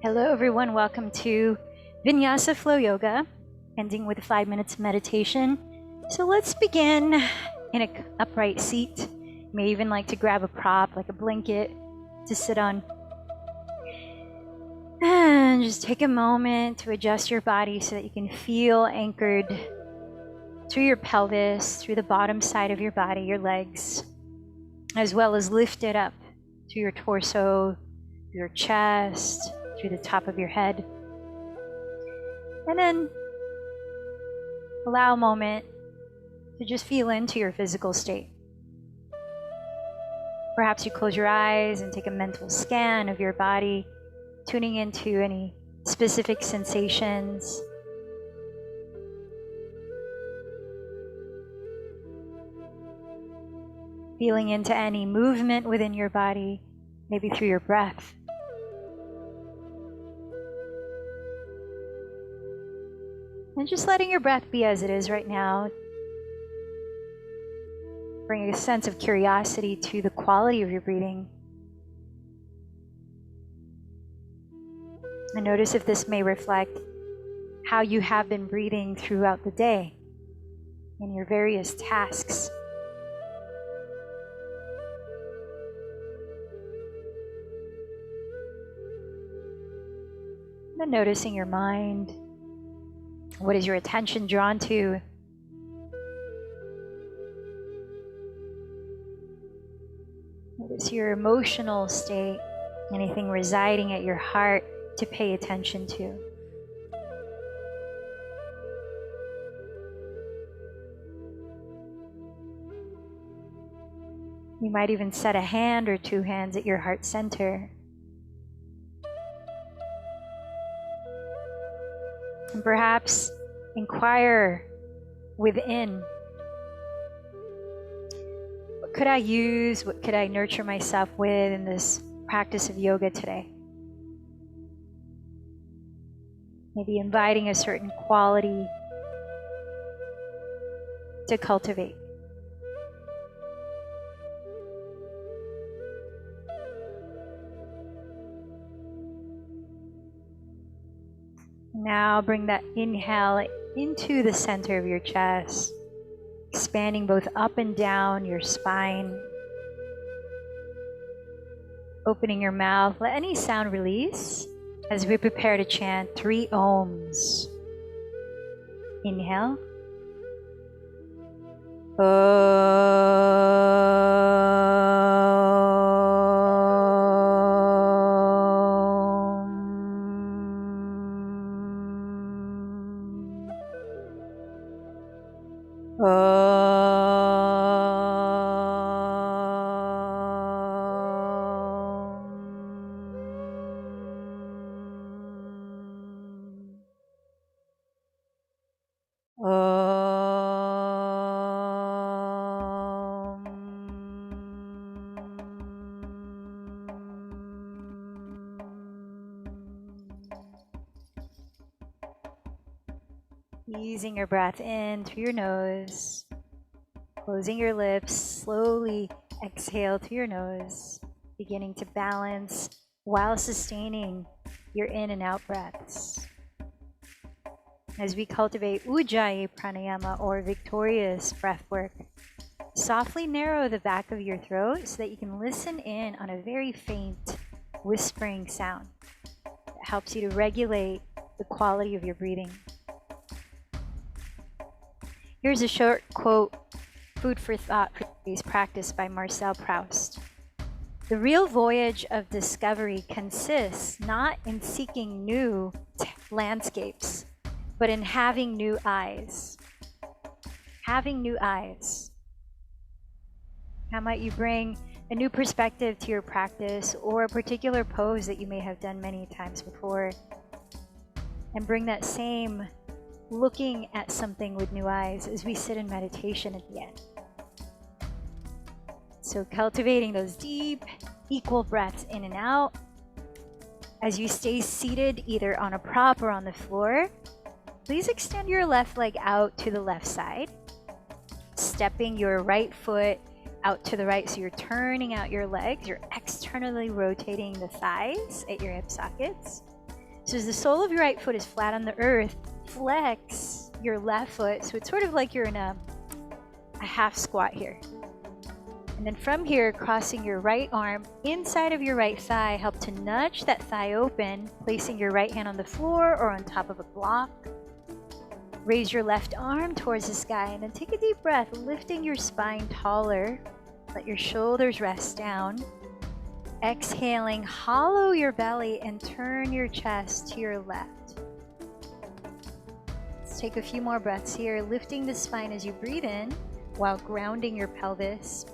Hello, everyone. Welcome to Vinyasa Flow Yoga, ending with 5 minutes of meditation. So let's begin in an upright seat. You may even like to grab a prop, like a blanket, to sit on. And just take a moment to adjust your body so that you can feel anchored through your pelvis, through the bottom side of your body, your legs, as well as lifted up through your torso, your chest, through the top of your head. And then allow a moment to just feel into your physical state. Perhaps you close your eyes and take a mental scan of your body, tuning into any specific sensations. Feeling into any movement within your body, maybe through your breath. And just letting your breath be as it is right now. Bring a sense of curiosity to the quality of your breathing. And notice if this may reflect how you have been breathing throughout the day in your various tasks. And noticing your mind. What is your attention drawn to? Notice your emotional state, anything residing at your heart to pay attention to. You might even set a hand or two hands at your heart center. And perhaps inquire within. What could I use? What could I nurture myself with in this practice of yoga today? Maybe inviting a certain quality to cultivate. Now bring that inhale into the center of your chest, expanding both up and down your spine. Opening your mouth, let any sound release as we prepare to chant 3 ohms. Inhale. Easing your breath in through your nose, closing your lips, slowly exhale through your nose, beginning to balance while sustaining your in and out breaths. As we cultivate Ujjayi Pranayama, or victorious breath work, softly narrow the back of your throat so that you can listen in on a very faint whispering sound that helps you to regulate the quality of your breathing. Here's a short quote, food for thought for today's practice, by Marcel Proust. The real voyage of discovery consists not in seeking new landscapes, but in having new eyes. Having new eyes. How might you bring a new perspective to your practice, or a particular pose that you may have done many times before, and bring that same looking at something with new eyes as we sit in meditation at the end. So cultivating those deep, equal breaths in and out. As you stay seated either on a prop or on the floor, please extend your left leg out to the left side, stepping your right foot out to the right, so you're turning out your legs, you're externally rotating the thighs at your hip sockets. So as the sole of your right foot is flat on the earth, flex your left foot. So it's sort of like you're in a half squat here. And then from here, crossing your right arm inside of your right thigh, help to nudge that thigh open, placing your right hand on the floor or on top of a block. Raise your left arm towards the sky and then take a deep breath, lifting your spine taller. Let your shoulders rest down. Exhaling, hollow your belly and turn your chest to your left. Let's take a few more breaths here, lifting the spine as you breathe in while grounding your pelvis.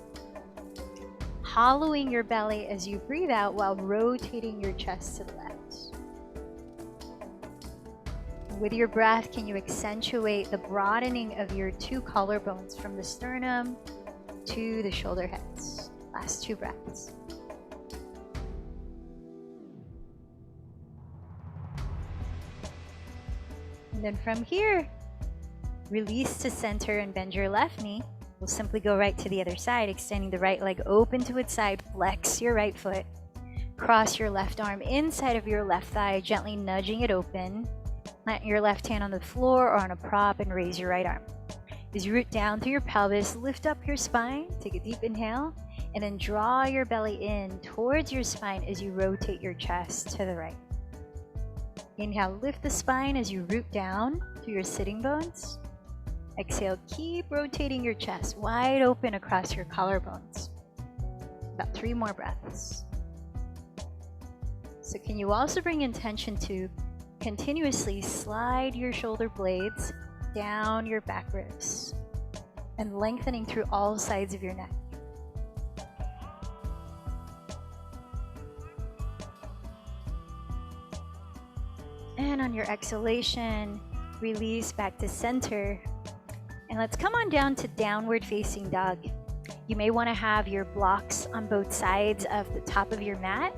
Hollowing your belly as you breathe out while rotating your chest to the left. With your breath, can you accentuate the broadening of your two collarbones from the sternum to the shoulder heads? Last 2 breaths. And then from here, release to center and bend your left knee. We'll simply go right to the other side, extending the right leg open to its side, flex your right foot, cross your left arm inside of your left thigh, gently nudging it open. Plant your left hand on the floor or on a prop and raise your right arm. As you root down through your pelvis, lift up your spine, take a deep inhale, and then draw your belly in towards your spine as you rotate your chest to the right. Inhale, lift the spine as you root down through your sitting bones. Exhale, keep rotating your chest wide open across your collarbones. About 3 more breaths. So can you also bring intention to continuously slide your shoulder blades down your back ribs and lengthening through all sides of your neck. And on your exhalation, release back to center. And let's come on down to downward facing dog. You may want to have your blocks on both sides of the top of your mat.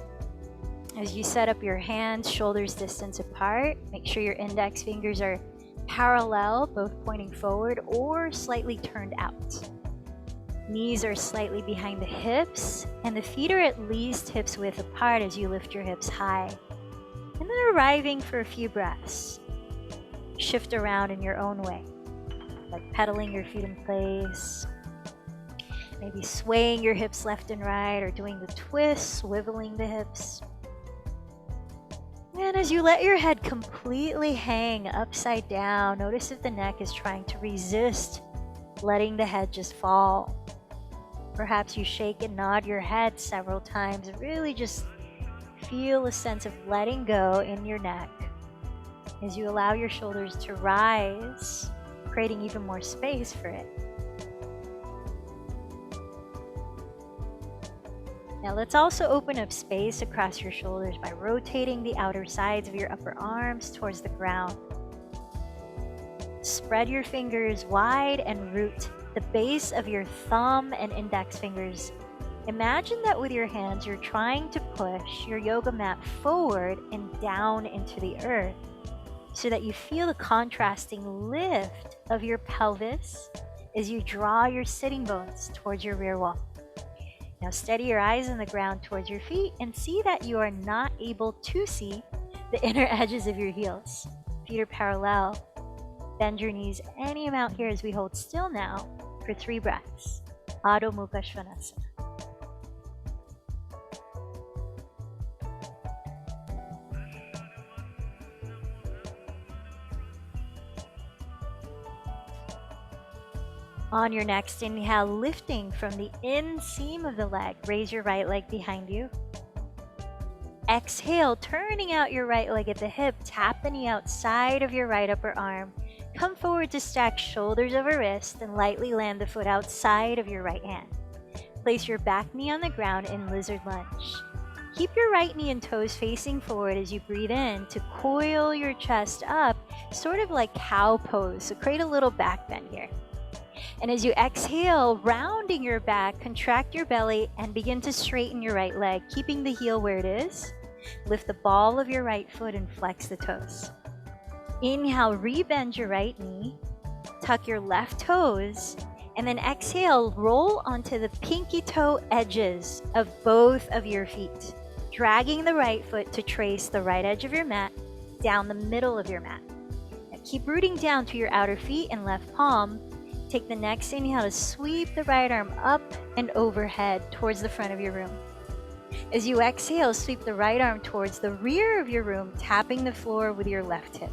As you set up your hands, shoulders distance apart, make sure your index fingers are parallel, both pointing forward or slightly turned out. Knees are slightly behind the hips, and the feet are at least hips width apart as you lift your hips high. And then arriving for a few breaths. Shift around in your own way, like pedaling your feet in place, maybe swaying your hips left and right, or doing the twist, swiveling the hips. And as you let your head completely hang upside down, notice if the neck is trying to resist letting the head just fall. Perhaps you shake and nod your head several times and really just feel a sense of letting go in your neck as you allow your shoulders to rise, creating even more space for it. Now let's also open up space across your shoulders by rotating the outer sides of your upper arms towards the ground. Spread your fingers wide and root the base of your thumb and index fingers. Imagine that with your hands you're trying to push your yoga mat forward and down into the earth so that you feel the contrasting lift of your pelvis as you draw your sitting bones towards your rear wall. Now steady your eyes on the ground towards your feet and see that you are not able to see the inner edges of your heels. Feet are parallel. Bend your knees any amount here as we hold still now for 3 breaths. Adho Mukha Svanasana. On your next inhale, lifting from the inseam of the leg, raise your right leg behind you. Exhale, turning out your right leg at the hip, tap the knee outside of your right upper arm. Come forward to stack shoulders over wrist and lightly land the foot outside of your right hand. Place your back knee on the ground in lizard lunge. Keep your right knee and toes facing forward as you breathe in to coil your chest up, sort of like cow pose. So create a little back bend here. And as you exhale, rounding your back, contract your belly and begin to straighten your right leg, keeping the heel where it is. Lift the ball of your right foot and flex the toes. Inhale, rebend your right knee, tuck your left toes, and then exhale, roll onto the pinky toe edges of both of your feet, dragging the right foot to trace the right edge of your mat down the middle of your mat. Now keep rooting down to your outer feet and left palm. Take the next inhale to sweep the right arm up and overhead towards the front of your room. As you exhale, sweep the right arm towards the rear of your room, tapping the floor with your left hip.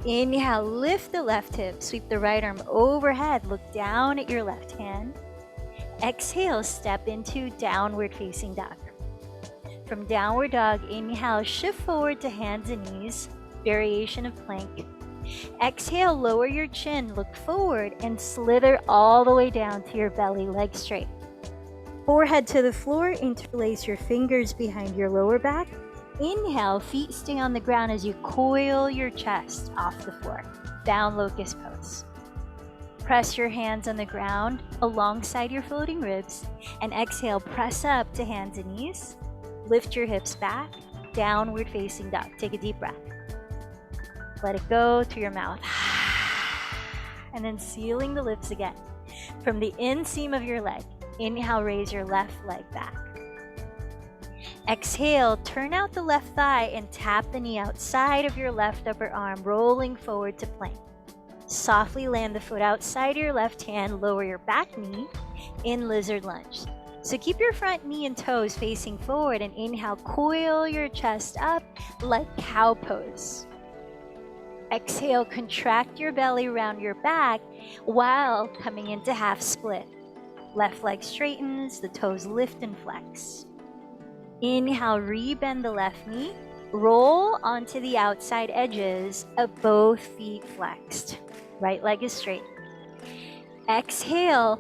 Inhale, lift the left hip, sweep the right arm overhead, look down at your left hand. Exhale, step into downward facing dog. From downward dog, inhale, shift forward to hands and knees, variation of plank. Exhale, lower your chin, look forward, and slither all the way down to your belly, legs straight. Forehead to the floor, interlace your fingers behind your lower back. Inhale, feet stay on the ground as you coil your chest off the floor. Down locust pose. Press your hands on the ground alongside your floating ribs, and exhale, press up to hands and knees. Lift your hips back, downward facing dog. Take a deep breath. Let it go to your mouth. And then sealing the lips again. From the inseam of your leg, inhale, raise your left leg back. Exhale, turn out the left thigh and tap the knee outside of your left upper arm, rolling forward to plank. Softly land the foot outside your left hand, lower your back knee in lizard lunge. So keep your front knee and toes facing forward and inhale, coil your chest up like cow pose. Exhale, contract your belly around your back while coming into half split. Left leg straightens, the toes lift and flex. Inhale, rebend the left knee, roll onto the outside edges of both feet flexed. Right leg is straight. Exhale,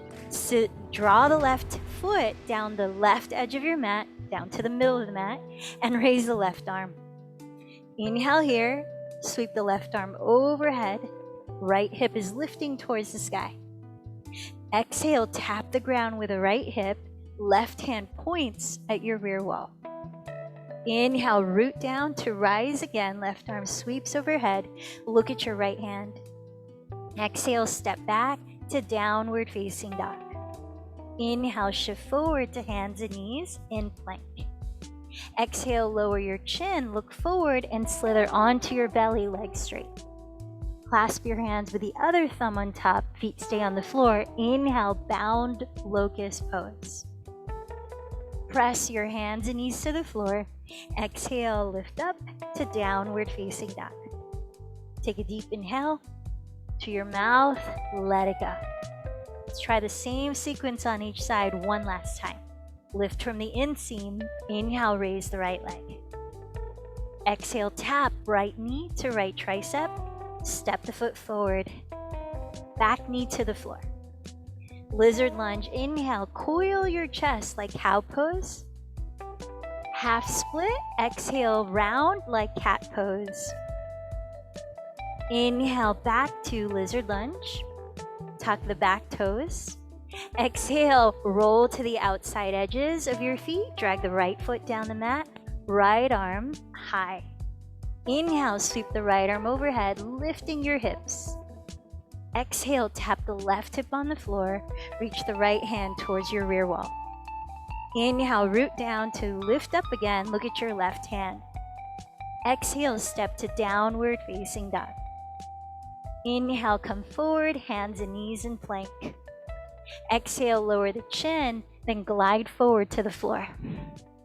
draw the left foot down the left edge of your mat, down to the middle of the mat, and raise the left arm. Inhale here, sweep the left arm overhead, right hip is lifting towards the sky. Exhale, tap the ground with the right hip, left hand points at your rear wall. Inhale, root down to rise again, left arm sweeps overhead, look at your right hand. Exhale, step back to downward facing dog. Inhale, shift forward to hands and knees in plank. Exhale, lower your chin, look forward and slither onto your belly, legs straight. Clasp your hands with the other thumb on top, feet stay on the floor. Inhale, bound locust pose. Press your hands and knees to the floor. Exhale, lift up to downward facing dog. Take a deep inhale to your mouth, let it go. Let's try the same sequence on each side one last time. Lift from the inseam, inhale, raise the right leg. Exhale, tap right knee to right tricep, step the foot forward, back knee to the floor. Lizard lunge, inhale, coil your chest like cow pose. Half split, exhale, round like cat pose. Inhale, back to lizard lunge. Tuck the back toes. Exhale, roll to the outside edges of your feet. Drag the right foot down the mat. Right arm high. Inhale, sweep the right arm overhead, lifting your hips. Exhale, tap the left hip on the floor. Reach the right hand towards your rear wall. Inhale, root down to lift up again. Look at your left hand. Exhale, step to downward facing dog. Inhale, come forward, hands and knees in plank. Exhale, lower the chin, then glide forward to the floor.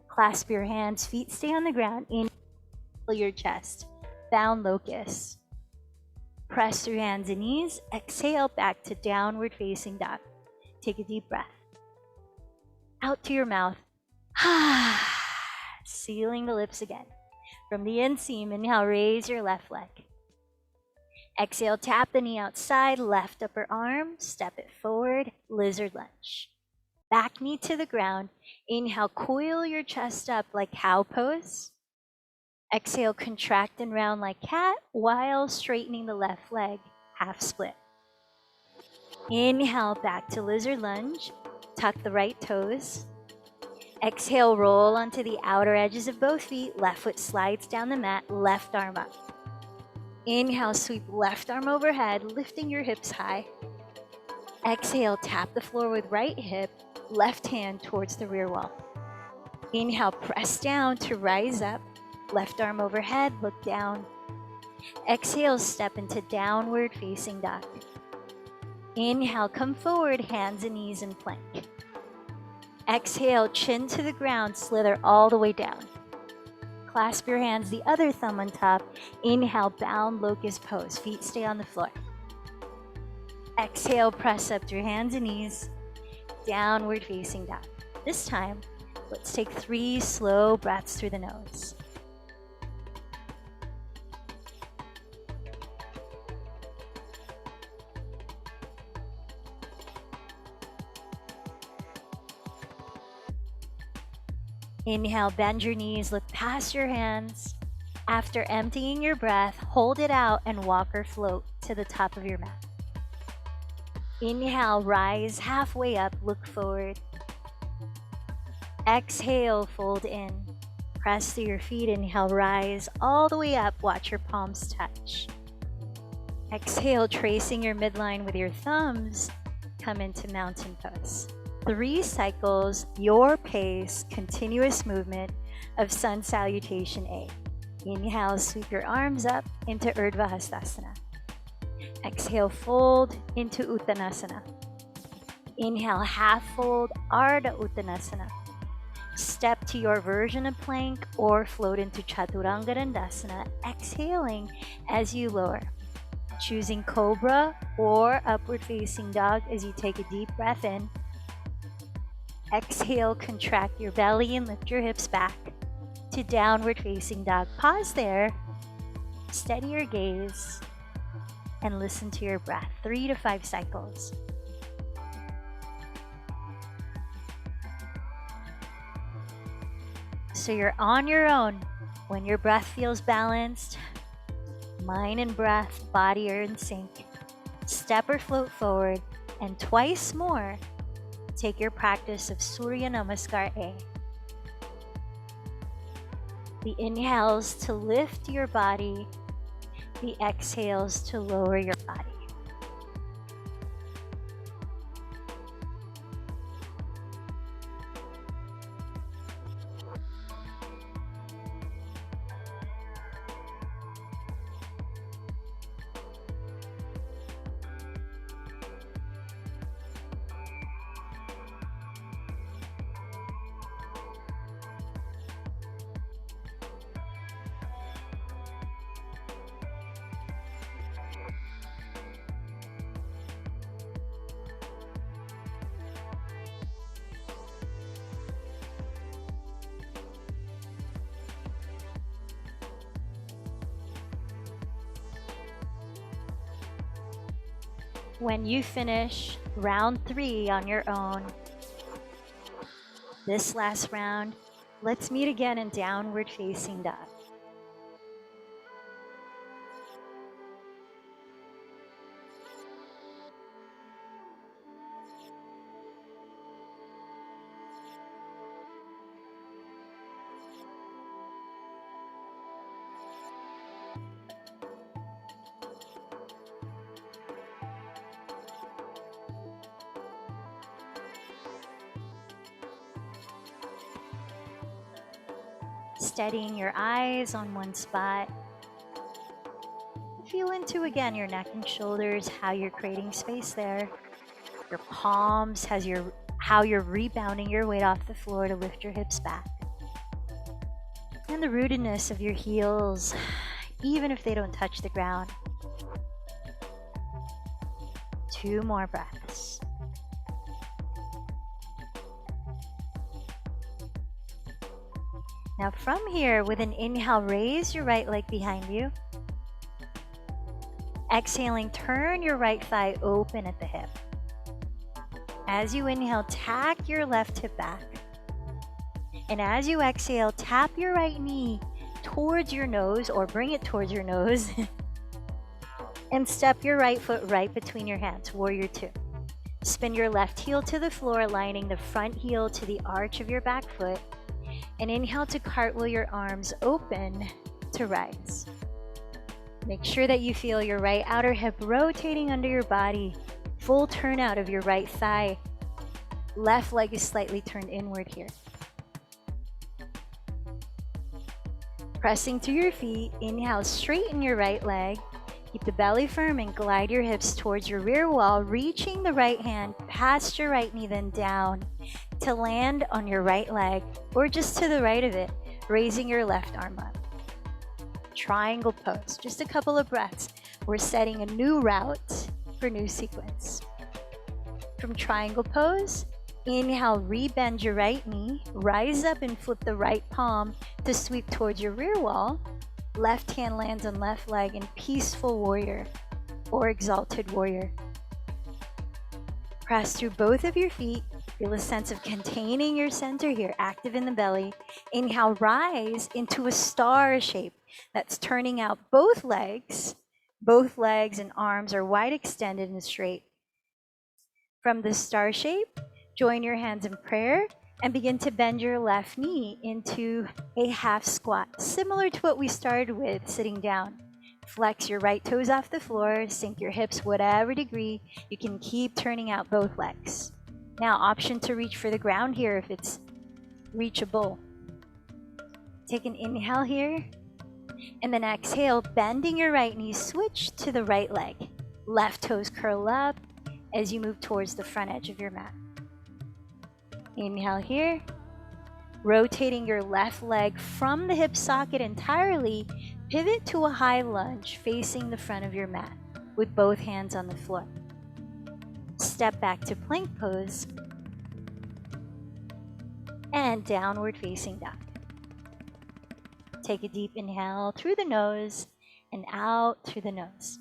Clasp your hands, feet stay on the ground. Inhale your chest, bound locust. Press through hands and knees. Exhale, back to downward facing dog. Take a deep breath. Out to your mouth. Sealing the lips again. From the inseam, inhale, raise your left leg. Exhale, tap the knee outside, left upper arm, step it forward, lizard lunge. Back knee to the ground. Inhale, coil your chest up like cow pose. Exhale, contract and round like cat while straightening the left leg, half split. Inhale, back to lizard lunge. Tuck the right toes. Exhale, roll onto the outer edges of both feet. Left foot slides down the mat, left arm up. Inhale, sweep left arm overhead, lifting your hips high. Exhale, tap the floor with right hip, left hand towards the rear wall. Inhale, press down to rise up. Left arm overhead, look down. Exhale, step into downward facing dog. Inhale, come forward, hands and knees in plank. Exhale, chin to the ground, slither all the way down. Clasp your hands, the other thumb on top. Inhale, bound locust pose. Feet stay on the floor. Exhale, press up through hands and knees. Downward facing dog. This time, let's take 3 slow breaths through the nose. Inhale, bend your knees, look past your hands. After emptying your breath, hold it out and walk or float to the top of your mat. Inhale, rise halfway up, look forward. Exhale, fold in. Press through your feet, inhale, rise all the way up, watch your palms touch. Exhale, tracing your midline with your thumbs, come into mountain pose. 3 cycles, your pace, continuous movement of Sun Salutation A. Inhale, sweep your arms up into Urdhva Hastasana. Exhale, fold into Uttanasana. Inhale, half fold, Ardha Uttanasana. Step to your version of plank or float into Chaturanga Dandasana, exhaling as you lower. Choosing Cobra or Upward Facing Dog as you take a deep breath in. Exhale, contract your belly and lift your hips back to Downward Facing Dog. Pause there, steady your gaze, and listen to your breath. 3 to 5 cycles. So you're on your own. When your breath feels balanced, mind and breath, body are in sync. Step or float forward, and twice more, take your practice of Surya Namaskar A. The inhales to lift your body, the exhales to lower your body. When you finish round 3 on your own, this last round, let's meet again in Downward Facing Dog. Steadying your eyes on one spot. Feel into again your neck and shoulders, how you're creating space there. Your palms, how you're rebounding your weight off the floor to lift your hips back. And the rootedness of your heels, even if they don't touch the ground. 2 more breaths. Now from here, with an inhale, raise your right leg behind you. Exhaling, turn your right thigh open at the hip. As you inhale, tack your left hip back. And as you exhale, tap your right knee towards your nose, or bring it towards your nose. And step your right foot right between your hands, Warrior 2. Spin your left heel to the floor, aligning the front heel to the arch of your back foot. And inhale to cartwheel your arms open to rise. Make sure that you feel your right outer hip rotating under your body. Full turnout of your right thigh. Left leg is slightly turned inward here. Pressing through your feet, inhale, straighten your right leg. Keep the belly firm and glide your hips towards your rear wall, reaching the right hand past your right knee, then down to land on your right leg or just to the right of it, raising your left arm up. Triangle pose, just a couple of breaths. We're setting a new route for new sequence. From triangle pose, inhale, rebend your right knee, rise up and flip the right palm to sweep towards your rear wall. Left hand lands on left leg in peaceful warrior or exalted warrior. Press through both of your feet. Feel a sense of containing your center here, active in the belly. Inhale, rise into a star shape that's turning out both legs. Both legs and arms are wide extended and straight. From the star shape, join your hands in prayer and begin to bend your left knee into a half squat, similar to what we started with sitting down. Flex your right toes off the floor, sink your hips whatever degree. You can keep turning out both legs. Now, option to reach for the ground here if it's reachable. Take an inhale here, and then exhale, bending your right knee, switch to the right leg. Left toes curl up as you move towards the front edge of your mat. Inhale here, rotating your left leg from the hip socket entirely, pivot to a high lunge facing the front of your mat with both hands on the floor. Step back to plank pose and downward facing dog. Take a deep inhale through the nose and out through the nose.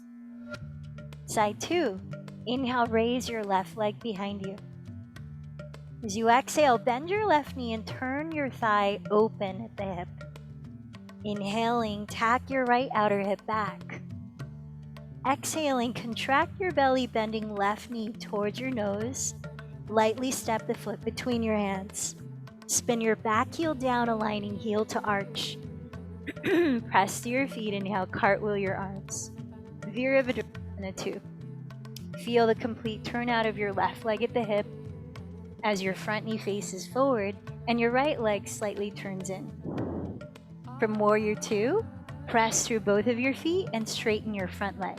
Side two, inhale, raise your left leg behind you. As you exhale, bend your left knee and turn your thigh open at the hip. Inhaling, tack your right outer hip back. Exhaling, contract your belly, bending left knee towards your nose. Lightly step the foot between your hands. Spin your back heel down, aligning heel to arch. Press to your feet, inhale, cartwheel your arms. Virabhadrasana 2. Feel the complete turnout of your left leg at the hip as your front knee faces forward and your right leg slightly turns in. From Warrior 2, press through both of your feet and straighten your front leg.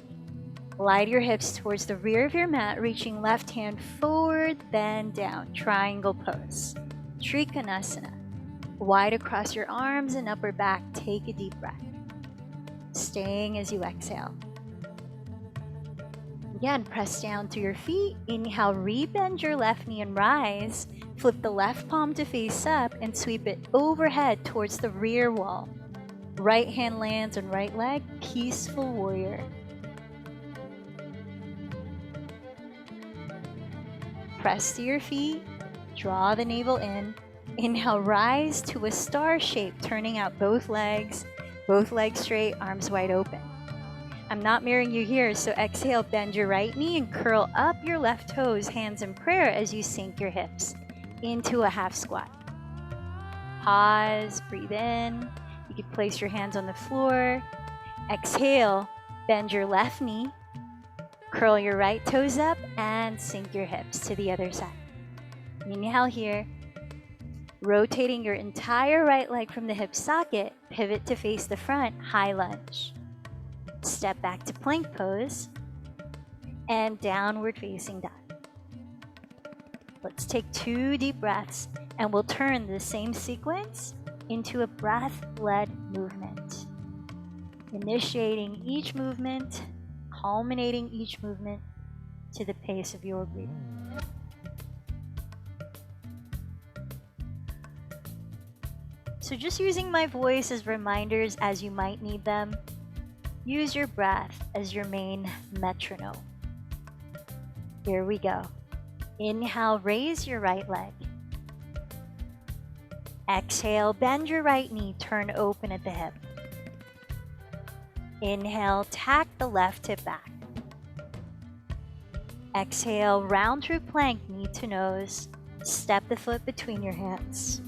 Glide your hips towards the rear of your mat, reaching left hand forward, then down. Triangle pose. Trikonasana. Wide across your arms and upper back. Take a deep breath. Staying as you exhale. Again, press down through your feet. Inhale, rebend your left knee and rise. Flip the left palm to face up and sweep it overhead towards the rear wall. Right hand lands on right leg. Peaceful warrior. Press to your feet. Draw the navel in. Inhale, rise to a star shape, turning out both legs straight, arms wide open. I'm not mirroring you here, so exhale, bend your right knee and curl up your left toes, hands in prayer as you sink your hips into a half squat. Pause, breathe in. You can place your hands on the floor. Exhale, bend your left knee, curl your right toes up, and sink your hips to the other side. Inhale here. Rotating your entire right leg from the hip socket, pivot to face the front, high lunge. Step back to plank pose and downward facing dog. Let's take 2 deep breaths and we'll turn the same sequence into a breath-led movement. Initiating each movement, culminating each movement to the pace of your breathing. So just using my voice as reminders as you might need them. Use your breath as your main metronome. Here we go. Inhale, raise your right leg. Exhale, bend your right knee, turn open at the hip. Inhale, tack the left hip back. Exhale, round through plank, knee to nose. Step the foot between your hands.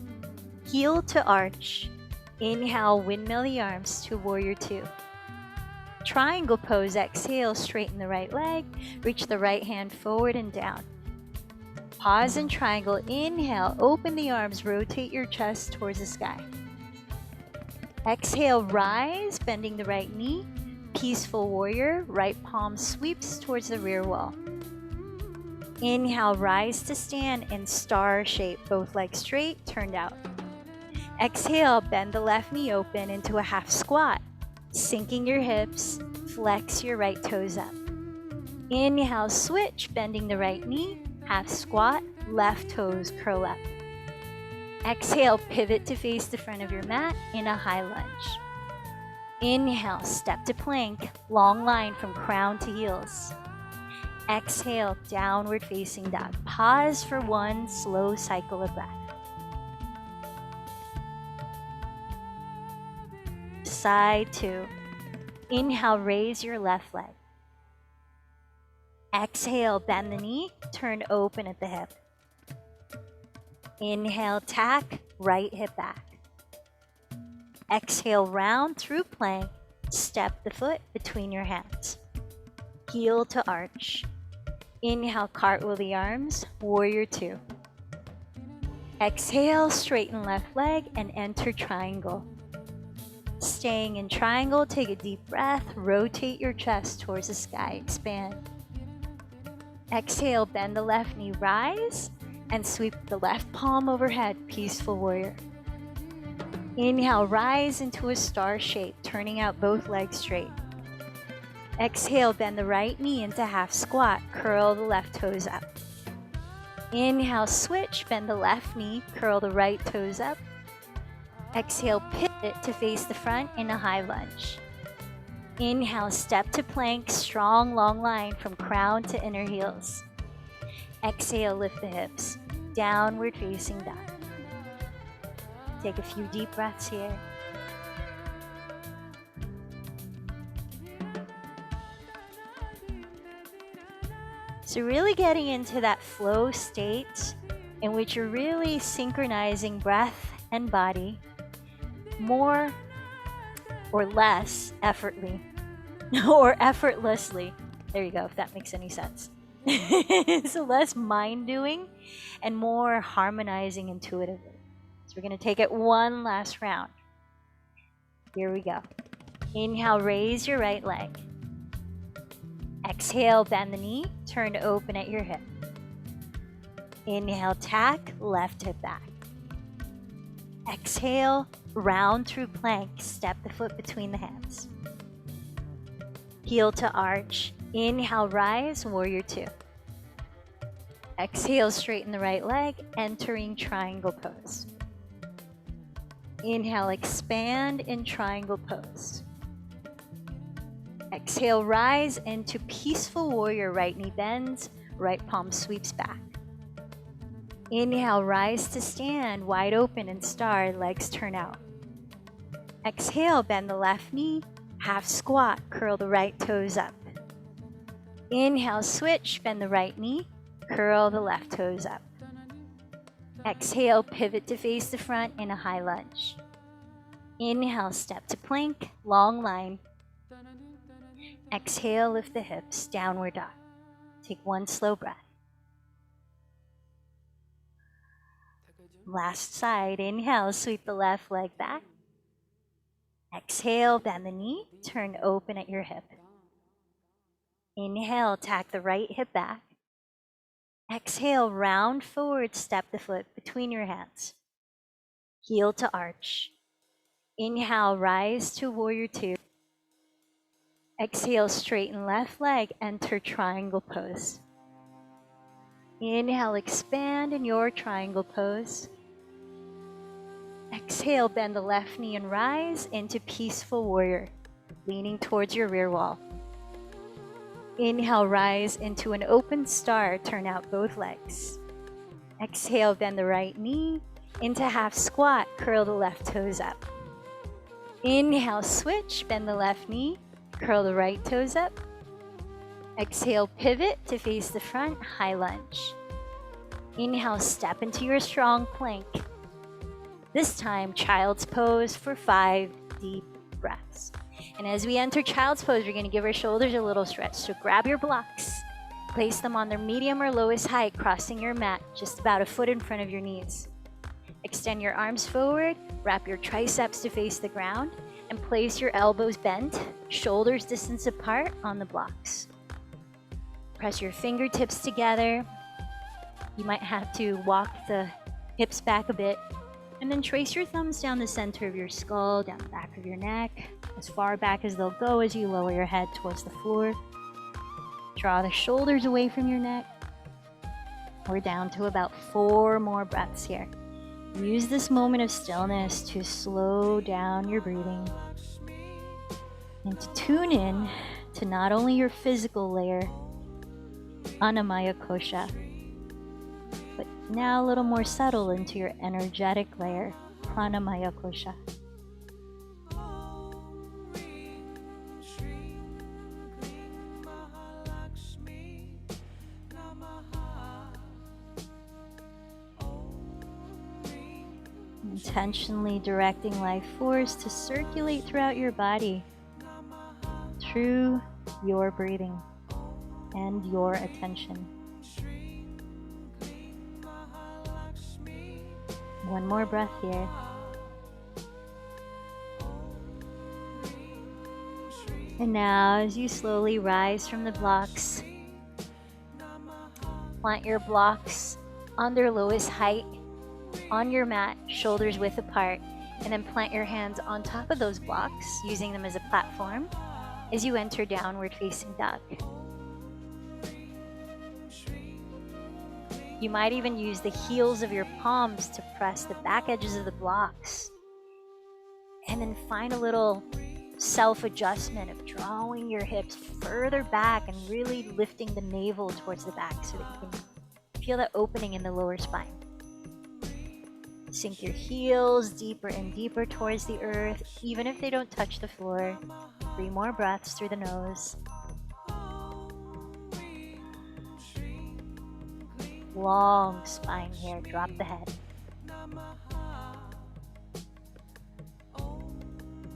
Heel to arch. Inhale, windmill the arms to Warrior 2. Triangle pose, exhale, straighten the right leg, reach the right hand forward and down. Pause in triangle, inhale, open the arms, rotate your chest towards the sky. Exhale, rise, bending the right knee. Peaceful warrior, right palm sweeps towards the rear wall. Inhale, rise to stand in star shape, both legs straight, turned out. Exhale, bend the left knee open into a half squat, sinking your hips, flex your right toes up. Inhale, switch, bending the right knee, half squat, left toes curl up. Exhale, pivot to face the front of your mat in a high lunge. Inhale, step to plank, long line from crown to heels. Exhale, downward facing dog. Pause for one slow cycle of breath. Side two. Inhale, raise your left leg. Exhale, bend the knee, turn open at the hip. Inhale, tack, right hip back. Exhale, round through plank, step the foot between your hands. Heel to arch. Inhale, cartwheel the arms, warrior two. Exhale, straighten left leg and enter triangle. Staying in triangle, take a deep breath, rotate your chest towards the sky, expand. Exhale, bend the left knee, rise, and sweep the left palm overhead, peaceful warrior. Inhale, rise into a star shape, turning out both legs straight. Exhale, bend the right knee into half squat, curl the left toes up. Inhale, switch, bend the left knee, curl the right toes up. Exhale, pivot to face the front in a high lunge. Inhale, step to plank, strong long line from crown to inner heels. Exhale, lift the hips, downward facing dog. Take a few deep breaths here. So really getting into that flow state in which you're really synchronizing breath and body more or less effortlessly, or effortlessly. There you go, if that makes any sense. So less mind doing and more harmonizing intuitively. So we're going to take it one last round. Here we go. Inhale, raise your right leg. Exhale, bend the knee, turn open at your hip. Inhale, tack, left hip back. Exhale, round through plank, step the foot between the hands. Heel to arch. Inhale, rise, warrior two. Exhale, straighten the right leg, entering triangle pose. Inhale, expand in triangle pose. Exhale, rise into peaceful warrior, right knee bends, right palm sweeps back. Inhale, rise to stand, wide open and star, legs turn out. Exhale, bend the left knee, half squat, curl the right toes up. Inhale, switch, bend the right knee, curl the left toes up. Exhale, pivot to face the front in a high lunge. Inhale, step to plank, long line. Exhale, lift the hips, downward dog. Take one slow breath. Last side, inhale, sweep the left leg back. Exhale, bend the knee, turn open at your hip. Inhale, tack the right hip back. Exhale, round forward, step the foot between your hands. Heel to arch. Inhale, rise to warrior two. Exhale, straighten left leg, enter triangle pose. Inhale, expand in your triangle pose. Exhale, bend the left knee and rise into peaceful warrior, leaning towards your rear wall. Inhale, rise into an open star, turn out both legs. Exhale, bend the right knee into half squat, curl the left toes up. Inhale, switch, bend the left knee, curl the right toes up. Exhale, pivot to face the front, high lunge. Inhale, step into your strong plank. This time, child's pose for 5 deep breaths. And as we enter child's pose, we're going to give our shoulders a little stretch. So grab your blocks, place them on their medium or lowest height, crossing your mat just about a foot in front of your knees. Extend your arms forward, wrap your triceps to face the ground, and place your elbows bent, shoulders distance apart on the blocks. Press your fingertips together. You might have to walk the hips back a bit, and then trace your thumbs down the center of your skull, down the back of your neck, as far back as they'll go as you lower your head towards the floor. Draw the shoulders away from your neck. We're down to about 4 more breaths here. Use this moment of stillness to slow down your breathing and to tune in to not only your physical layer, Annamaya Kosha, but now a little more subtle into your energetic layer, Pranamaya Kosha. Intentionally directing life force to circulate throughout your body through your breathing and your attention. One more breath here. And now, as you slowly rise from the blocks, plant your blocks on their lowest height on your mat, shoulders width apart, and then plant your hands on top of those blocks, using them as a platform as you enter downward facing dog. You might even use the heels of your palms to press the back edges of the blocks, and then find a little self-adjustment of drawing your hips further back and really lifting the navel towards the back so that you can feel that opening in the lower spine. Sink your heels deeper and deeper towards the earth, even if they don't touch the floor. 3 more breaths through the nose. Long spine here, drop the head.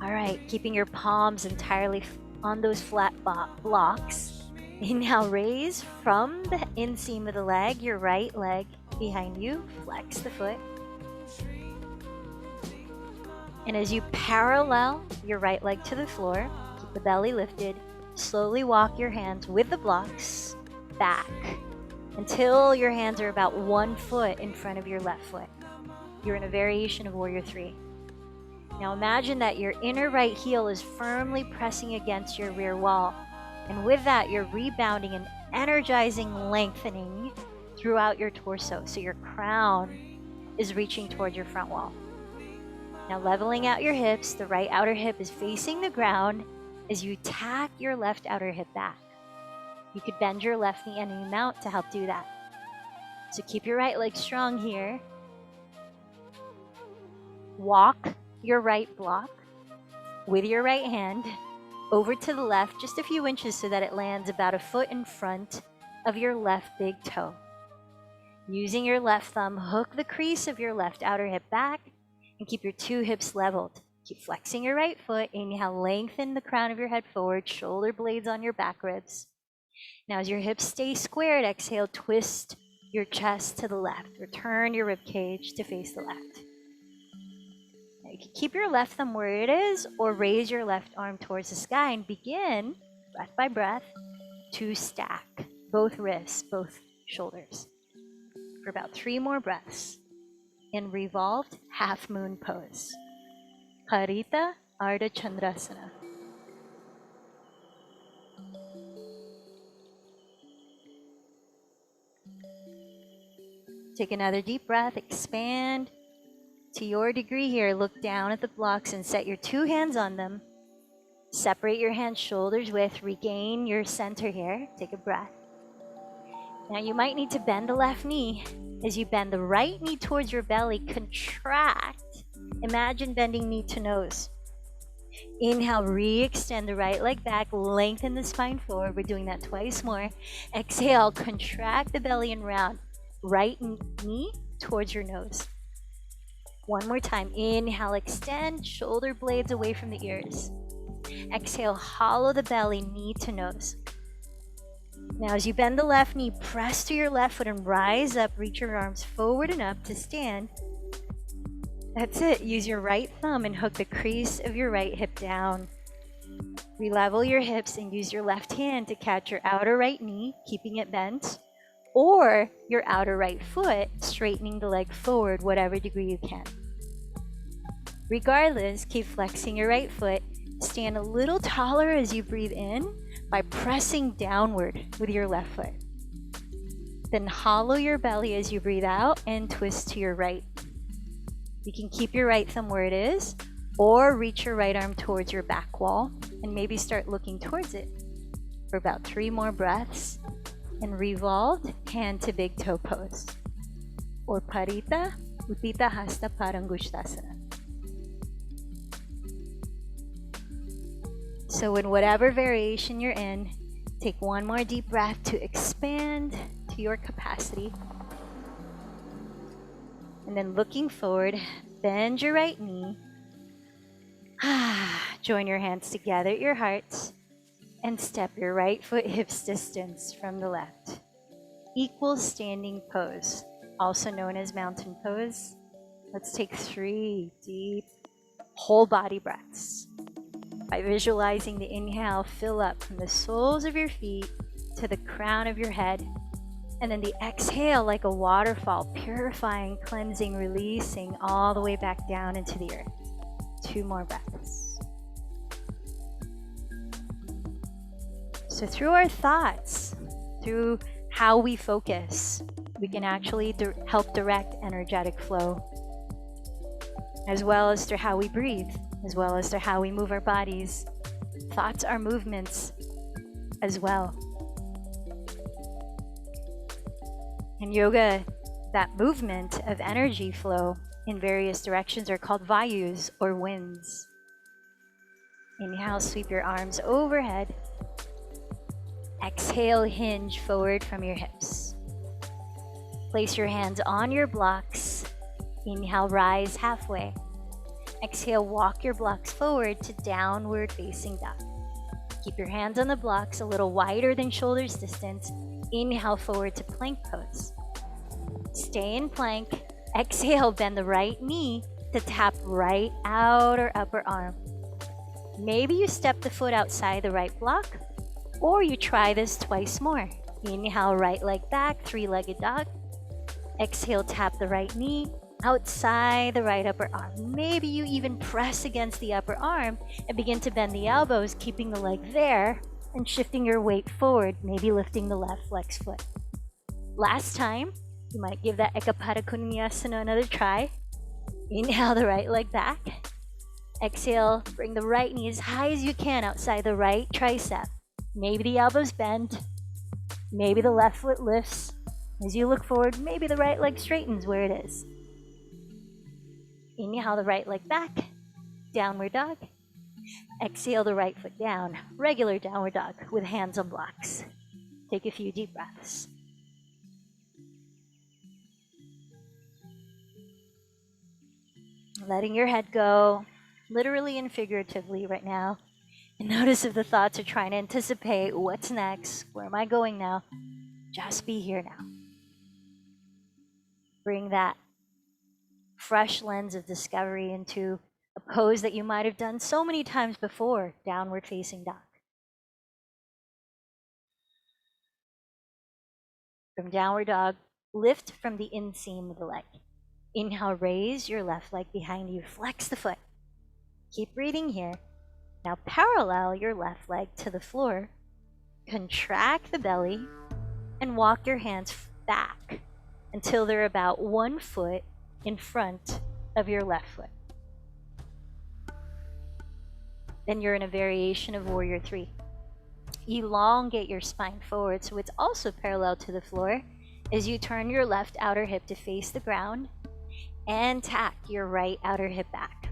Alright, keeping your palms entirely on those flat blocks. Inhale, raise from the inseam of the leg, your right leg behind you, flex the foot. And as you parallel your right leg to the floor, keep the belly lifted, slowly walk your hands with the blocks back until your hands are about 1 foot in front of your left foot. You're in a variation of Warrior 3. Now imagine that your inner right heel is firmly pressing against your rear wall. And with that, you're rebounding and energizing lengthening throughout your torso. So your crown is reaching toward your front wall. Now leveling out your hips, the right outer hip is facing the ground as you tack your left outer hip back. You could bend your left knee any amount to help do that. So keep your right leg strong here. Walk your right block with your right hand over to the left just a few inches so that it lands about 1 foot in front of your left big toe. Using your left thumb, hook the crease of your left outer hip back and keep your 2 hips leveled. Keep flexing your right foot. Inhale, lengthen the crown of your head forward, shoulder blades on your back ribs. Now as your hips stay squared, exhale, twist your chest to the left. Return your rib cage to face the left. Now you can keep your left thumb where it is or raise your left arm towards the sky and begin, breath by breath, to stack both wrists, both shoulders for about 3 more breaths in revolved half moon pose. Harita Ardha Chandrasana. Take another deep breath, expand to your degree here. Look down at the blocks and set your 2 hands on them. Separate your hands shoulders width, regain your center here. Take a breath. Now you might need to bend the left knee. As you bend the right knee towards your belly, contract. Imagine bending knee to nose. Inhale, re-extend the right leg back, lengthen the spine forward. We're doing that twice more. Exhale, contract the belly and round. Right knee towards your nose. One more time. Inhale, extend, shoulder blades away from the ears. Exhale, hollow the belly, knee to nose. Now as you bend the left knee, press to your left foot and rise up. Reach your arms forward and up to stand. That's it. Use your right thumb and hook the crease of your right hip down. Relevel your hips and use your left hand to catch your outer right knee, keeping it bent, or your outer right foot, straightening the leg forward, whatever degree you can. Regardless, keep flexing your right foot. Stand a little taller as you breathe in by pressing downward with your left foot. Then hollow your belly as you breathe out and twist to your right. You can keep your right thumb where it is, or reach your right arm towards your back wall and maybe start looking towards it for about 3 more breaths. And revolved hand to big toe pose, or Parita Utthita Hasta Parangushtasana. So in whatever variation you're in, take one more deep breath to expand to your capacity. And then looking forward, bend your right knee. Join your hands together at your hearts and step your right foot hips distance from the left. Equal standing pose, also known as mountain pose. Let's take 3 deep whole body breaths. By visualizing the inhale fill up from the soles of your feet to the crown of your head, and then the exhale like a waterfall, purifying, cleansing, releasing all the way back down into the earth. 2 more breaths. So through our thoughts, through how we focus, we can actually help direct energetic flow, as well as through how we breathe, as well as through how we move our bodies. Thoughts are movements as well. In yoga, that movement of energy flow in various directions are called vayus, or winds. Inhale, sweep your arms overhead. Exhale, hinge forward from your hips. Place your hands on your blocks. Inhale, rise halfway. Exhale, walk your blocks forward to downward facing dog. Keep your hands on the blocks a little wider than shoulders distance. Inhale, forward to plank pose. Stay in plank. Exhale, bend the right knee to tap right outer upper arm. Maybe you step the foot outside the right block, or you try this twice more. Inhale, right leg back, 3-legged dog. Exhale, tap the right knee outside the right upper arm. Maybe you even press against the upper arm and begin to bend the elbows, keeping the leg there and shifting your weight forward, maybe lifting the left flex foot. Last time, you might give that Eka Pada Konasana another try. Inhale the right leg back. Exhale, bring the right knee as high as you can outside the right tricep. Maybe the elbows bend. Maybe the left foot lifts. As you look forward, maybe the right leg straightens where it is. Inhale the right leg back, downward dog. Exhale the right foot down, regular downward dog with hands on blocks. Take a few deep breaths. Letting your head go, literally and figuratively right now. And notice if the thoughts are trying to anticipate what's next, where am I going now? Just be here now. Bring that fresh lens of discovery into a pose that you might have done so many times before, downward facing dog. From downward dog, lift from the inseam of the leg. Inhale, raise your left leg behind you, flex the foot. Keep breathing here. Now parallel your left leg to the floor, contract the belly, and walk your hands back until they're about 1 foot in front of your left foot. Then you're in a variation of Warrior 3. Elongate your spine forward so it's also parallel to the floor as you turn your left outer hip to face the ground and tack your right outer hip back.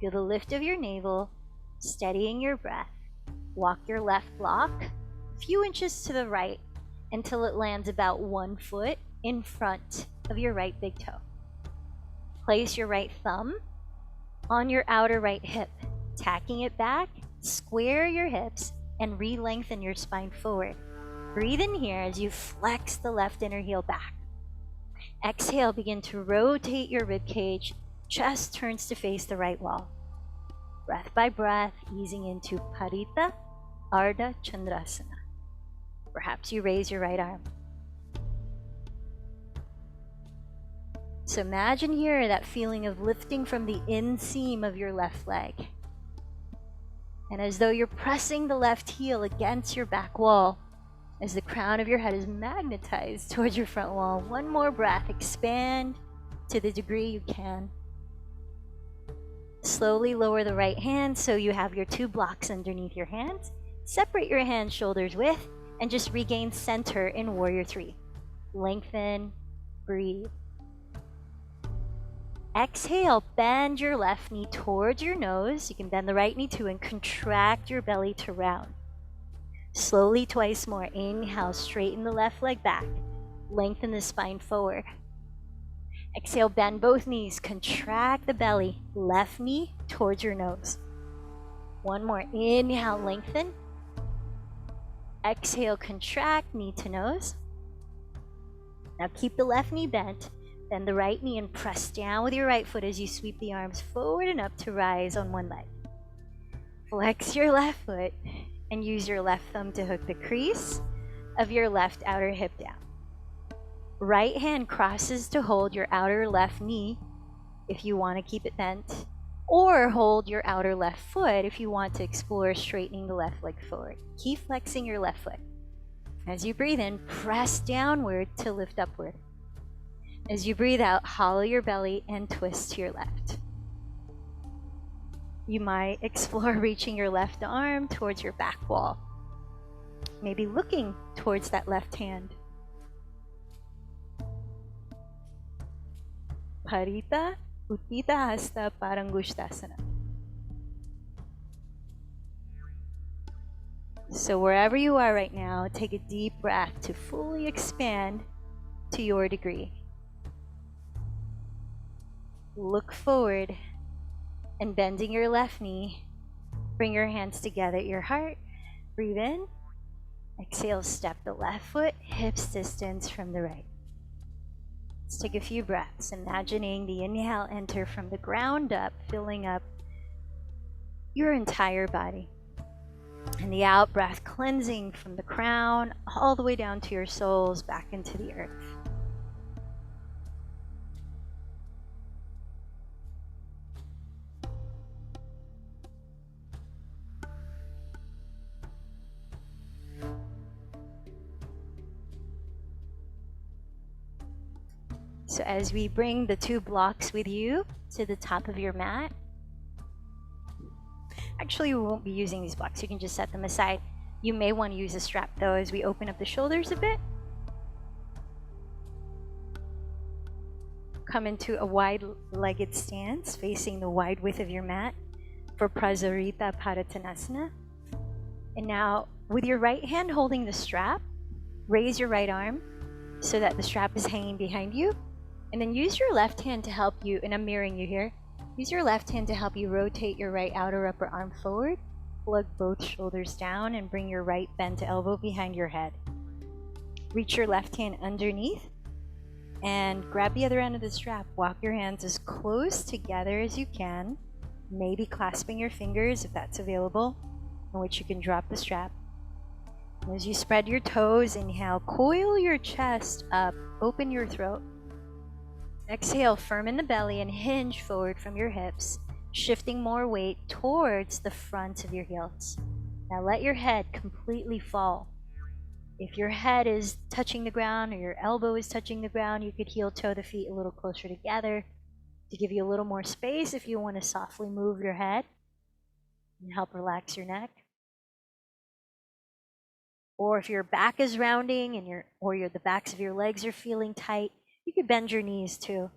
Feel the lift of your navel, steadying your breath. Walk your left block a few inches to the right until it lands about 1 foot in front of your right big toe. Place your right thumb on your outer right hip, tacking it back, square your hips, and re-lengthen your spine forward. Breathe in here as you flex the left inner heel back. Exhale, begin to rotate your rib cage Chest turns to face the right wall. Breath by breath, easing into Parita Ardha Chandrasana. Perhaps you raise your right arm. So imagine here that feeling of lifting from the inseam of your left leg. And as though you're pressing the left heel against your back wall, as the crown of your head is magnetized towards your front wall. One more breath. Expand to the degree you can. Slowly lower the right hand so you have your 2 blocks underneath your hands. Separate your hands shoulders width and just regain center in Warrior 3. Lengthen, breathe. Exhale, bend your left knee towards your nose. You can bend the right knee too and contract your belly to round. Slowly twice more. Inhale, straighten the left leg back. Lengthen the spine forward. Exhale, bend both knees. Contract the belly. Left knee towards your nose. One more. Inhale, lengthen. Exhale, contract, knee to nose. Now keep the left knee bent. Bend the right knee and press down with your right foot as you sweep the arms forward and up to rise on one leg. Flex your left foot and use your left thumb to hook the crease of your left outer hip down. Right hand crosses to hold your outer left knee if you want to keep it bent, or hold your outer left foot if you want to explore straightening the left leg forward. Keep flexing your left foot. As you breathe in, press downward to lift upward. As you breathe out, hollow your belly and twist to your left. You might explore reaching your left arm towards your back wall. Maybe looking towards that left hand. Parita Uttita Hasta Parangushtasana. So wherever you are right now, take a deep breath to fully expand to your degree. Look forward and bending your left knee, bring your hands together at your heart. Breathe in. Exhale, step the left foot hips distance from the right. Let's take a few breaths, imagining the inhale enter from the ground up, filling up your entire body. And the out breath cleansing from the crown all the way down to your soles, back into the earth. So as we bring the 2 blocks with you to the top of your mat, actually we won't be using these blocks, you can just set them aside. You may want to use a strap though as we open up the shoulders a bit. Come into a wide-legged stance facing the wide width of your mat for Prasarita Padottanasana. And now with your right hand holding the strap, raise your right arm so that the strap is hanging behind you. And then use your left hand to help you, and I'm mirroring you here, use your left hand to help you rotate your right outer upper arm forward, plug both shoulders down, and bring your right bent elbow behind your head. Reach your left hand underneath and grab the other end of the strap. Walk your hands as close together as you can, maybe clasping your fingers if that's available, in which you can drop the strap. And as you spread your toes, inhale, coil your chest up, open your throat. Exhale, firm in the belly and hinge forward from your hips, shifting more weight towards the front of your heels. Now let your head completely fall. If your head is touching the ground or your elbow is touching the ground, you could heel toe the feet a little closer together to give you a little more space if you want to softly move your head and help relax your neck. Or if your back is rounding and the backs of your legs are feeling tight, you could bend your knees too.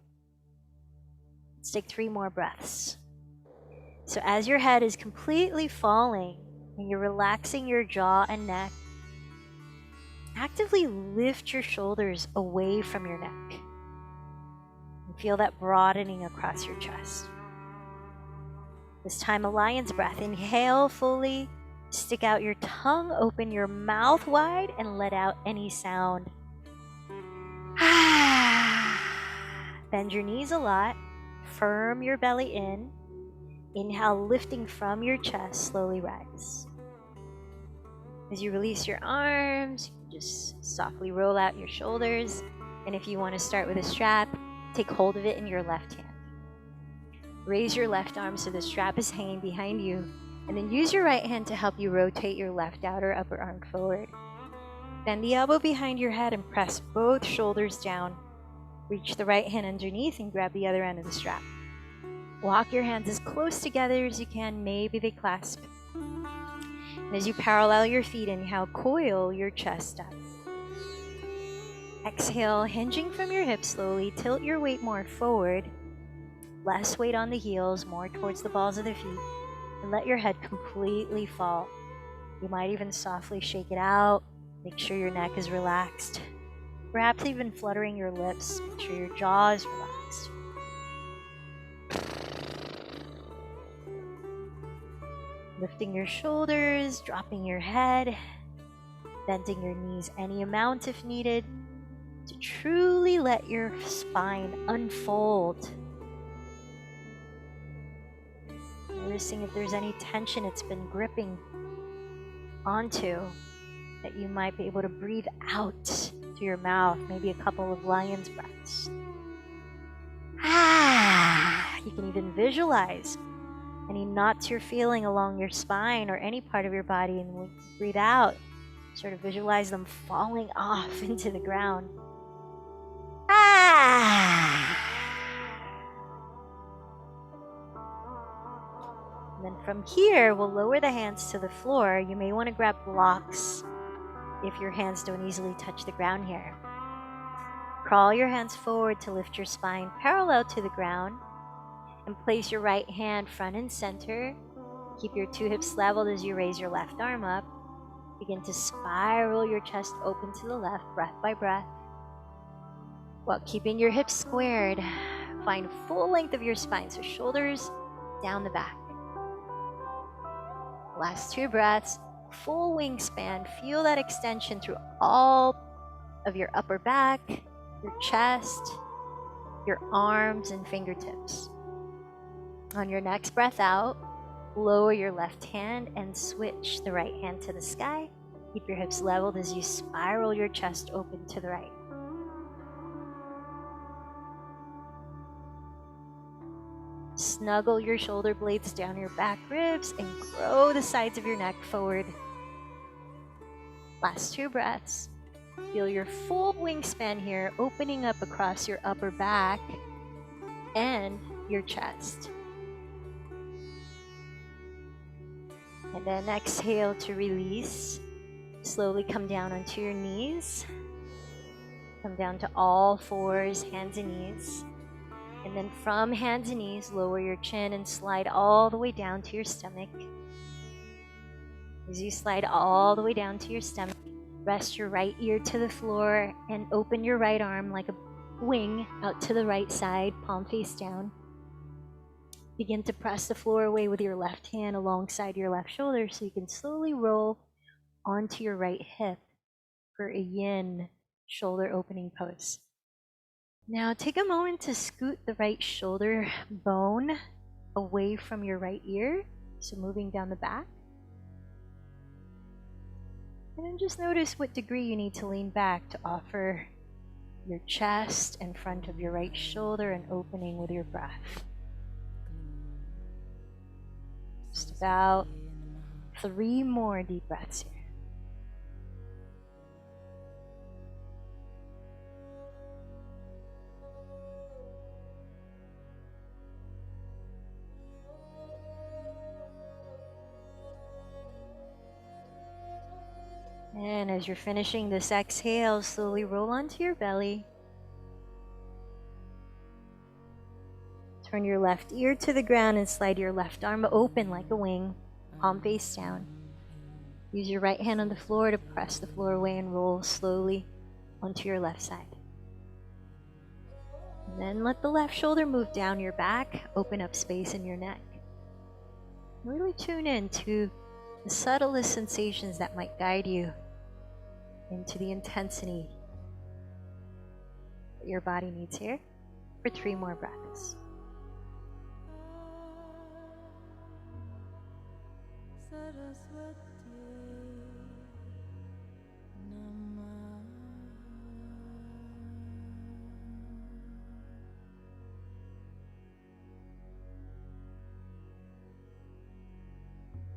Let's take 3 more breaths. So as your head is completely falling and you're relaxing your jaw and neck, actively lift your shoulders away from your neck. And feel that broadening across your chest. This time, a lion's breath. Inhale fully, stick out your tongue, open your mouth wide, and let out any sound. Bend your knees a lot. firm your belly in. Inhale, lifting from your chest, slowly rise. As you release your arms, just softly roll out your shoulders. And if you want to start with a strap, take hold of it in your left hand. Raise your left arm so the strap is hanging behind you, and then use your right hand to help you rotate your left outer upper arm forward. Bend the elbow behind your head and press both shoulders down. Reach the right hand underneath and grab the other end of the strap. Walk your hands as close together as you can, maybe they clasp. And as you parallel your feet, inhale, coil your chest up. Exhale, hinging from your hips slowly, tilt your weight more forward. Less weight on the heels, more towards the balls of the feet. And let your head completely fall. You might even softly shake it out. Make sure your neck is relaxed. Perhaps even fluttering your lips. Make sure your jaw is relaxed. Lifting your shoulders, dropping your head, bending your knees any amount if needed, to truly let your spine unfold. Noticing if there's any tension it's been gripping onto, that you might be able to breathe out through your mouth, maybe a couple of lion's breaths. You can even visualize any knots you're feeling along your spine or any part of your body, and when you breathe out, sort of visualize them falling off into the ground. And then from here, we'll lower the hands to the floor. You may want to grab blocks if your hands don't easily touch the ground here. Crawl your hands forward to lift your spine parallel to the ground, and place your right hand front and center. Keep your two hips leveled as you raise your left arm up. Begin to spiral your chest open to the left, breath by breath, while keeping your hips squared. Find full length of your spine, so shoulders down the back. Last 2 breaths, full wingspan. Feel that extension through all of your upper back, your chest, your arms and fingertips. On your next breath out, lower your left hand and switch the right hand to the sky. Keep your hips leveled as you spiral your chest open to the right. Snuggle your shoulder blades down your back ribs and grow the sides of your neck forward. Last 2 breaths. Feel your full wingspan here, opening up across your upper back and your chest. And then exhale to release. Slowly come down onto your knees. Come down to all fours, hands and knees. And then from hands and knees, lower your chin and slide all the way down to your stomach. As you slide all the way down to your stomach, rest your right ear to the floor and open your right arm like a wing out to the right side, palm face down. Begin to press the floor away with your left hand alongside your left shoulder so you can slowly roll onto your right hip for a yin shoulder opening pose. Now take a moment to scoot the right shoulder bone away from your right ear, so moving down the back. And then just notice what degree you need to lean back to offer your chest and front of your right shoulder an opening with your breath. Just about 3 more deep breaths here. And as you're finishing this exhale, slowly roll onto your belly. Turn your left ear to the ground and slide your left arm open like a wing, palm face down. Use your right hand on the floor to press the floor away and roll slowly onto your left side. And then let the left shoulder move down your back, open up space in your neck. Really tune in to the subtlest sensations that might guide you into the intensity that your body needs here for 3 more breaths.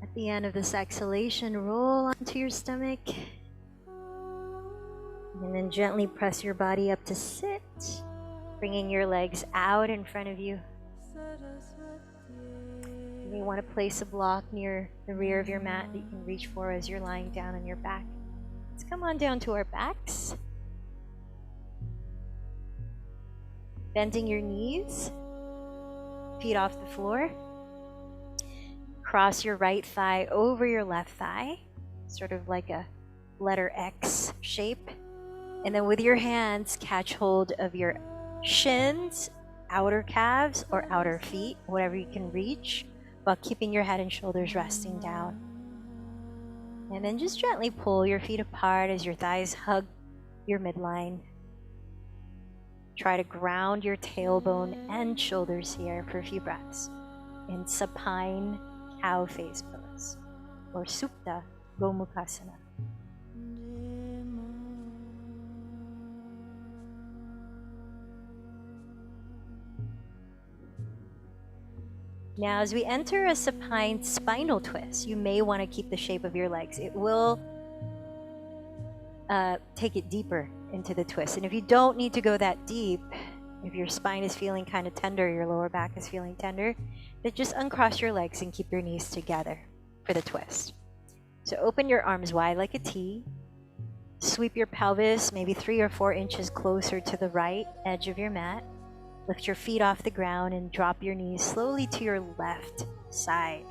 At the end of this exhalation, roll onto your stomach. And then gently press your body up to sit, bringing your legs out in front of you. You may want to place a block near the rear of your mat that you can reach for as you're lying down on your back. Let's come on down to our backs. Bending your knees, feet off the floor. Cross your right thigh over your left thigh, sort of like a letter X shape. And then with your hands, catch hold of your shins, outer calves, or outer feet, whatever you can reach, while keeping your head and shoulders resting down. And then just gently pull your feet apart as your thighs hug your midline. Try to ground your tailbone and shoulders here for a few breaths in supine cow face pose, or Supta Gomukhasana. Now, as we enter a supine spinal twist, you may want to keep the shape of your legs. It will take it deeper into the twist. And if you don't need to go that deep, if your spine is feeling kind of tender, your lower back is feeling tender, then just uncross your legs and keep your knees together for the twist. So open your arms wide like a T. Sweep your pelvis maybe 3 or 4 inches closer to the right edge of your mat. Lift your feet off the ground and drop your knees slowly to your left side.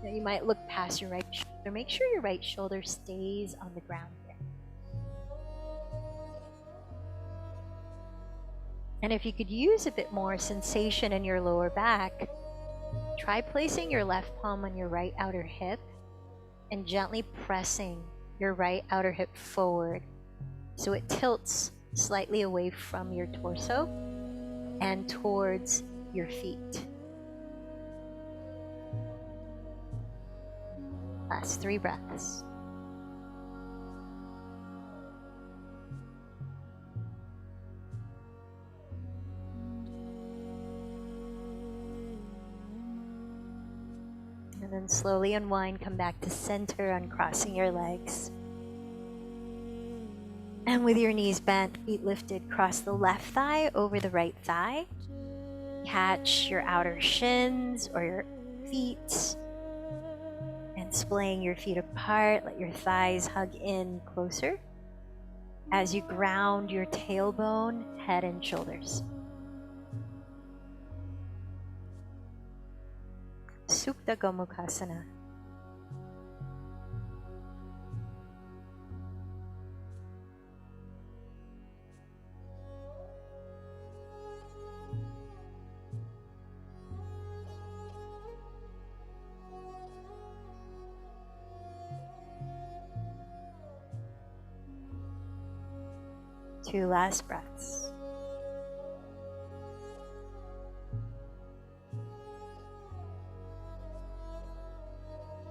Now you might look past your right shoulder. Make sure your right shoulder stays on the ground here. And if you could use a bit more sensation in your lower back, try placing your left palm on your right outer hip and gently pressing your right outer hip forward so it tilts slightly away from your torso and towards your feet. Last 3 breaths. And then slowly unwind, come back to center, uncrossing your legs. And with your knees bent, feet lifted, cross the left thigh over the right thigh. Catch your outer shins or your feet. And splaying your feet apart, let your thighs hug in closer as you ground your tailbone, head, and shoulders. Supta Gomukhasana. Two last breaths.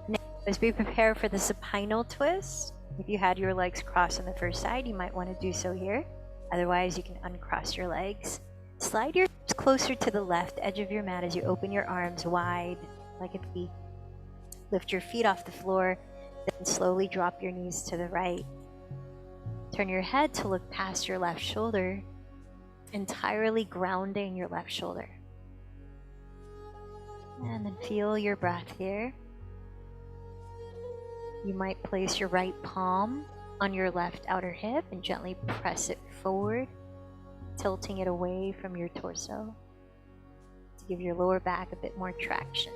Now, as we prepare for the supinal twist, if you had your legs crossed on the first side, you might want to do so here. Otherwise, you can uncross your legs. Slide your hips closer to the left edge of your mat as you open your arms wide like a V. Lift your feet off the floor, then slowly drop your knees to the right. Turn your head to look past your left shoulder, entirely grounding your left shoulder. And then feel your breath here. You might place your right palm on your left outer hip and gently press it forward, tilting it away from your torso to give your lower back a bit more traction.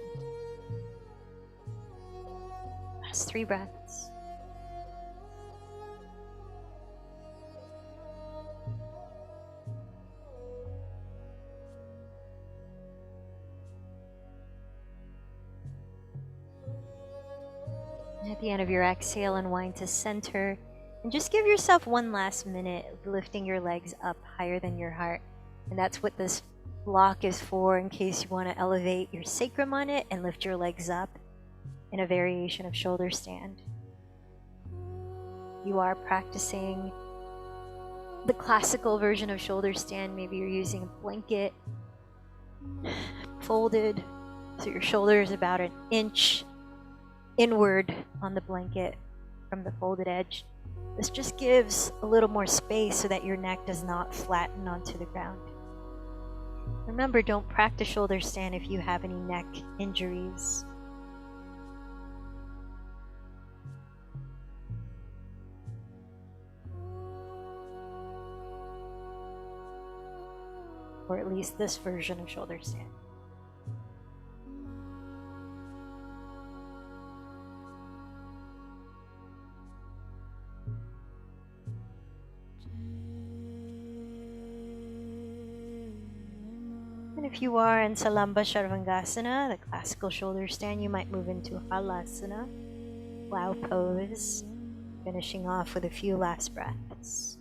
Last 3 breaths. At the end of your exhale, unwind to center and just give yourself 1 last minute of lifting your legs up higher than your heart. And that's what this block is for, in case you want to elevate your sacrum on it and lift your legs up. in a variation of shoulder stand. You are practicing the classical version of shoulder stand. Maybe you're using a blanket folded so your shoulder is about an inch inward on the blanket from the folded edge. This just gives a little more space so that your neck does not flatten onto the ground. Remember, don't practice shoulder stand if you have any neck injuries. Or at least this version of shoulder stand. And if you are in Salamba Sharvangasana, the classical shoulder stand, you might move into Halasana, plow pose, finishing off with a few last breaths.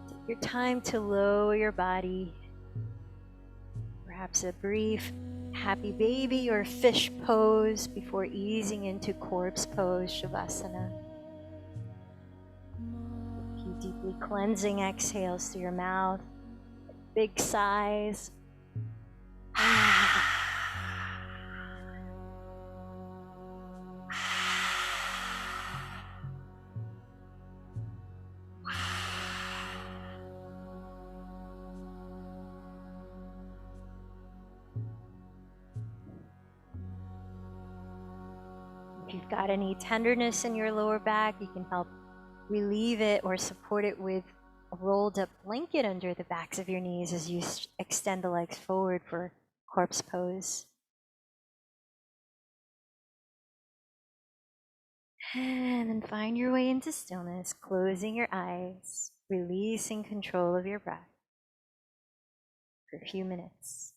Take your time to lower your body. Perhaps a brief happy baby or fish pose before easing into corpse pose, Shavasana. A few deeply cleansing exhales through your mouth, big sighs. If you've got any tenderness in your lower back, you can help relieve it or support it with a rolled up blanket under the backs of your knees as you extend the legs forward for corpse pose. And then find your way into stillness, closing your eyes, releasing control of your breath for a few minutes.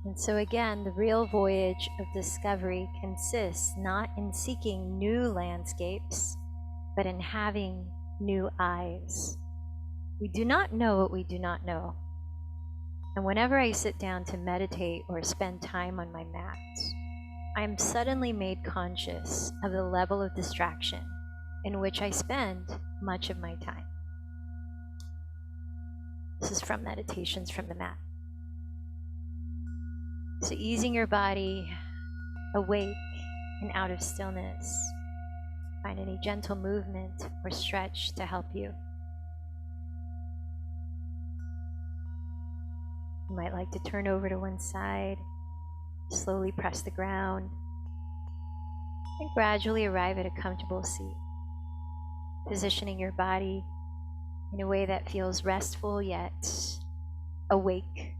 And so again, the real voyage of discovery consists not in seeking new landscapes, but in having new eyes. We do not know what we do not know. And whenever I sit down to meditate or spend time on my mat, I am suddenly made conscious of the level of distraction in which I spend much of my time. This is from Meditations from the Mat. So easing your body awake and out of stillness, find any gentle movement or stretch to help you. You might like to turn over to one side, slowly press the ground, and gradually arrive at a comfortable seat, positioning your body in a way that feels restful yet awake,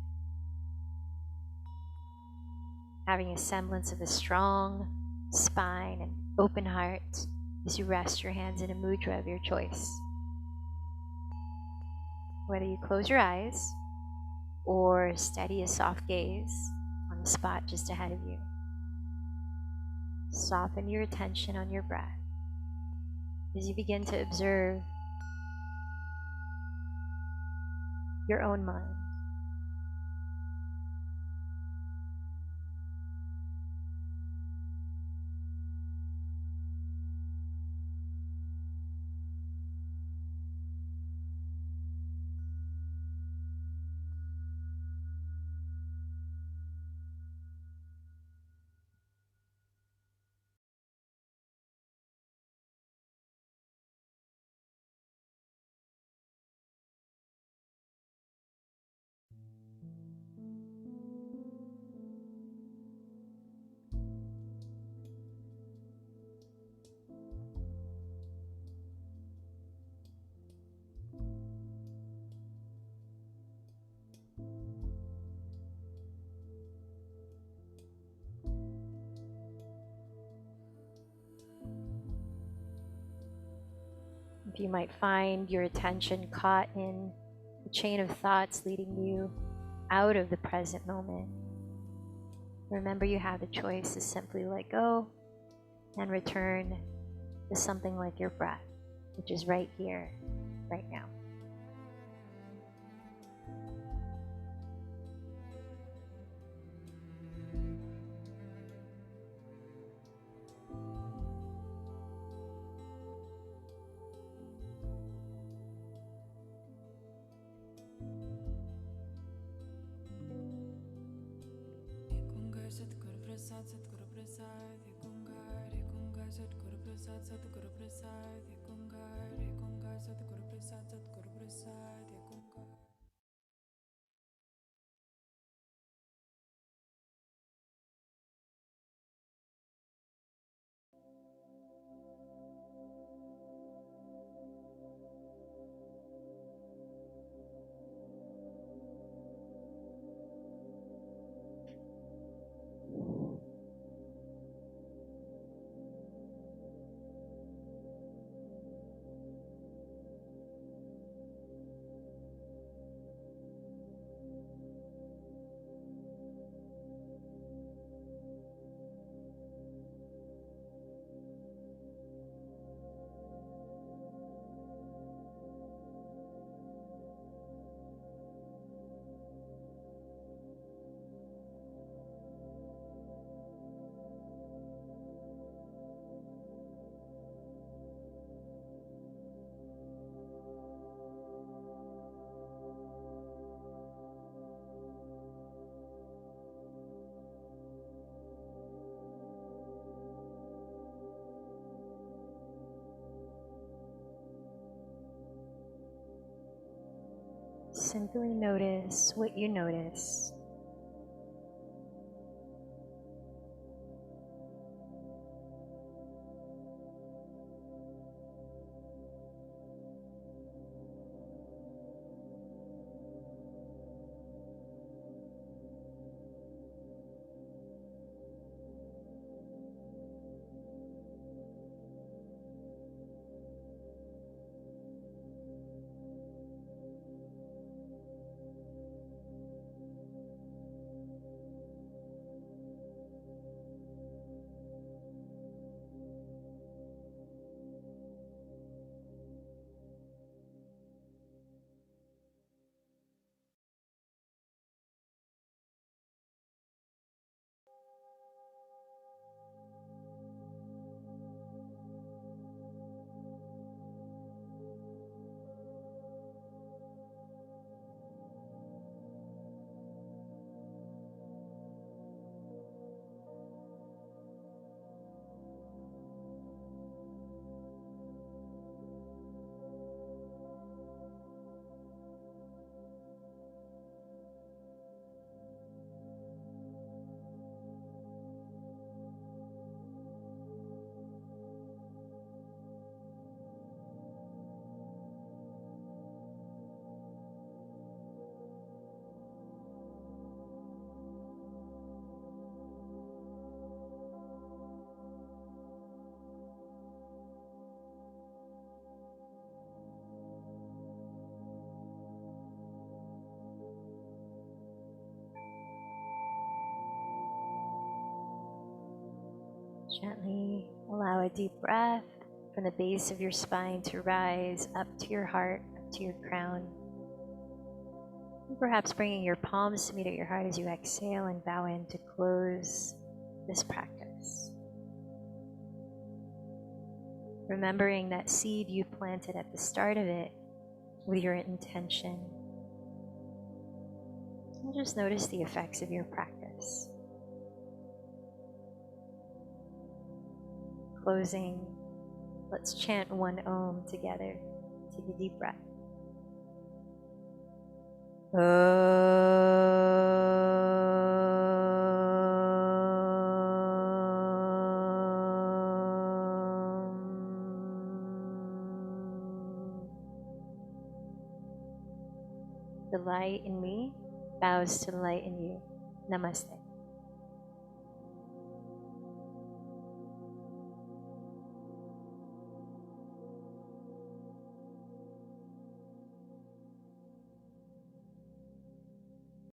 having a semblance of a strong spine and open heart as you rest your hands in a mudra of your choice. Whether you close your eyes or steady a soft gaze on the spot just ahead of you, soften your attention on your breath as you begin to observe your own mind. If you might find your attention caught in a chain of thoughts leading you out of the present moment, remember you have the choice to simply let go and return to something like your breath, which is right here, right now. Satguru Prasad, Satguru Prasad, Ekungar, Ekungar, Satguru Prasad, Satguru Prasad, Ekungar, Ekungar, Satguru Prasad, Satguru Prasad, Ekungar. Simply notice what you notice. Gently allow a deep breath from the base of your spine to rise up to your heart, up to your crown. And perhaps bringing your palms to meet at your heart as you exhale and bow in to close this practice. Remembering that seed you planted at the start of it with your intention. And just notice the effects of your practice. Closing, let's chant one Om together. Take a deep breath. The light in me bows to the light in you. Namaste.